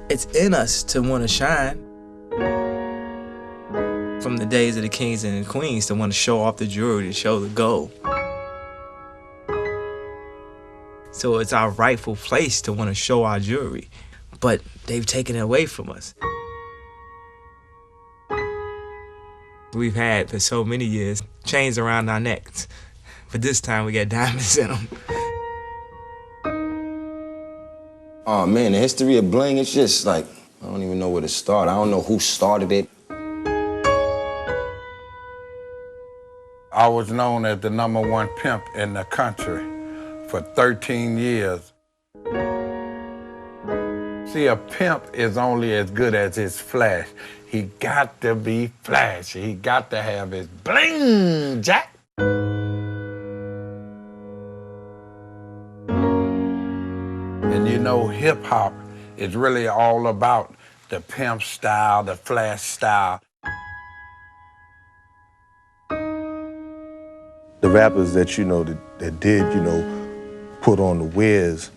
It's in us to want to shine. From the days of the kings and the queens to want to show off the jewelry, to show the gold. So it's our rightful place to want to show our jewelry, but they've taken it away from us. We've had for so many years chains around our necks, but this time we got diamonds in them. Oh man, the history of bling, it's just like, I don't even know where to start. I don't know who started it. I was known as the #1 pimp in the country for 13 years. See, a pimp is only as good as his flash. He got to be flashy. He got to have his bling, Jack. And you know, hip-hop is really all about the pimp style, the flash style. The rappers that, you know, that did, you know, put on the wears,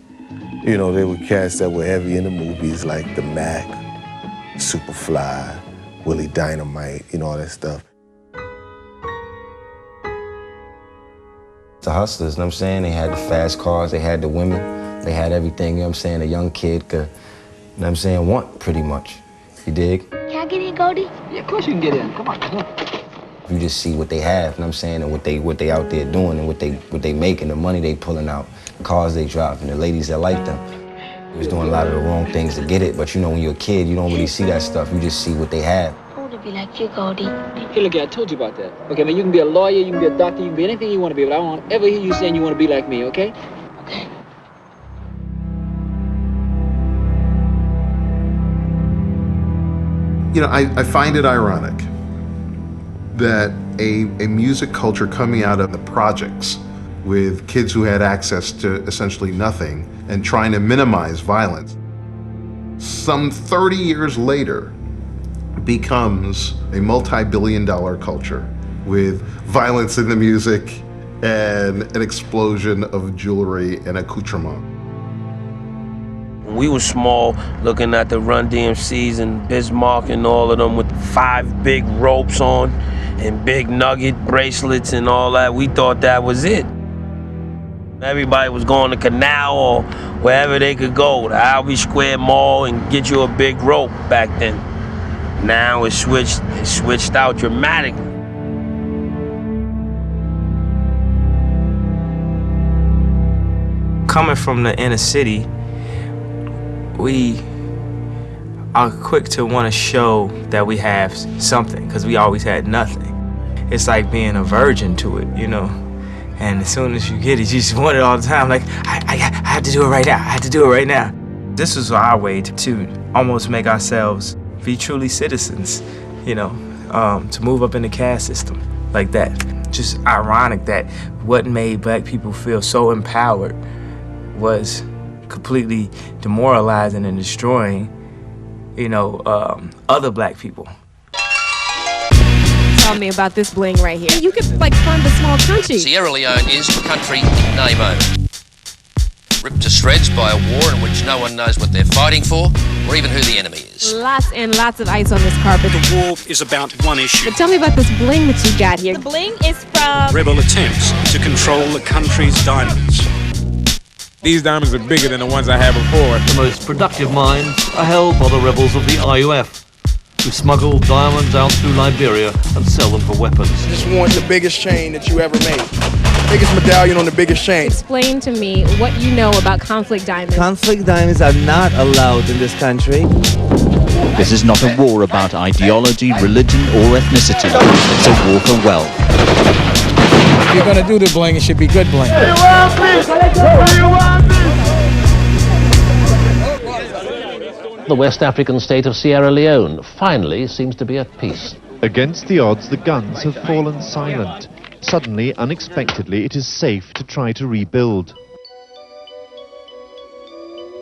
you know, they were cats that were heavy in the movies like the Mac, Superfly, Willie Dynamite, you know, all that stuff. The hustlers, you know what I'm saying? They had the fast cars, they had the women, they had everything, you know what I'm saying? A young kid could, you know what I'm saying, want pretty much. You dig? Can I get in, Goldie? Yeah, of course you can get in. Come on, come on. You just see what they have, you know what I'm saying, and what they out there doing and what they making, the money they pulling out, the cars they driving, the ladies that like them. They was doing a lot of the wrong things to get it, but you know, when you're a kid, you don't really see that stuff. You just see what they have. I want to be like you, Goldie. Hey, look, I told you about that. Okay, man, you can be a lawyer, you can be a doctor, you can be anything you want to be, but I won't ever hear you saying you want to be like me, okay? Okay. You know, I find it ironic that a music culture coming out of the projects with kids who had access to essentially nothing and trying to minimize violence, some 30 years later becomes a multi-billion-dollar culture with violence in the music and an explosion of jewelry and accoutrement. We were small, looking at the Run DMCs and Bismarck and all of them with 5 big ropes on and big nugget bracelets and all that. We thought that was it. Everybody was going to Canal or wherever they could go, the Albee Square Mall, and get you a big rope back then. Now it's switched out dramatically. Coming from the inner city, we are quick to want to show that we have something, because we always had nothing. It's like being a virgin to it, you know? And as soon as you get it, you just want it all the time. Like, I have to do it right now. I have to do it right now. This was our way to almost make ourselves be truly citizens, you know, to move up in the caste system like that. Just ironic that what made black people feel so empowered was completely demoralizing and destroying, you know, other black people. Tell me about this bling right here. You could like fund a small country. Sierra Leone is country name-owned. Ripped to shreds by a war in which no one knows what they're fighting for, or even who the enemy is. Lots and lots of ice on this carpet. The war is about one issue. But tell me about this bling that you got here. The bling is from rebel attempts to control the country's diamonds. These diamonds are bigger than the ones I had before. The most productive mines are held by the rebels of the RUF, who smuggle diamonds out through Liberia and sell them for weapons. Just want the biggest chain that you ever made. Biggest medallion on the biggest chain. Explain to me what you know about conflict diamonds. Conflict diamonds are not allowed in this country. This is not a war about ideology, religion, or ethnicity. It's a war for wealth. If you're gonna do the bling, it should be good bling. The West African state of Sierra Leone finally seems to be at peace. Against the odds, the guns have fallen silent. Suddenly, unexpectedly, it is safe to try to rebuild.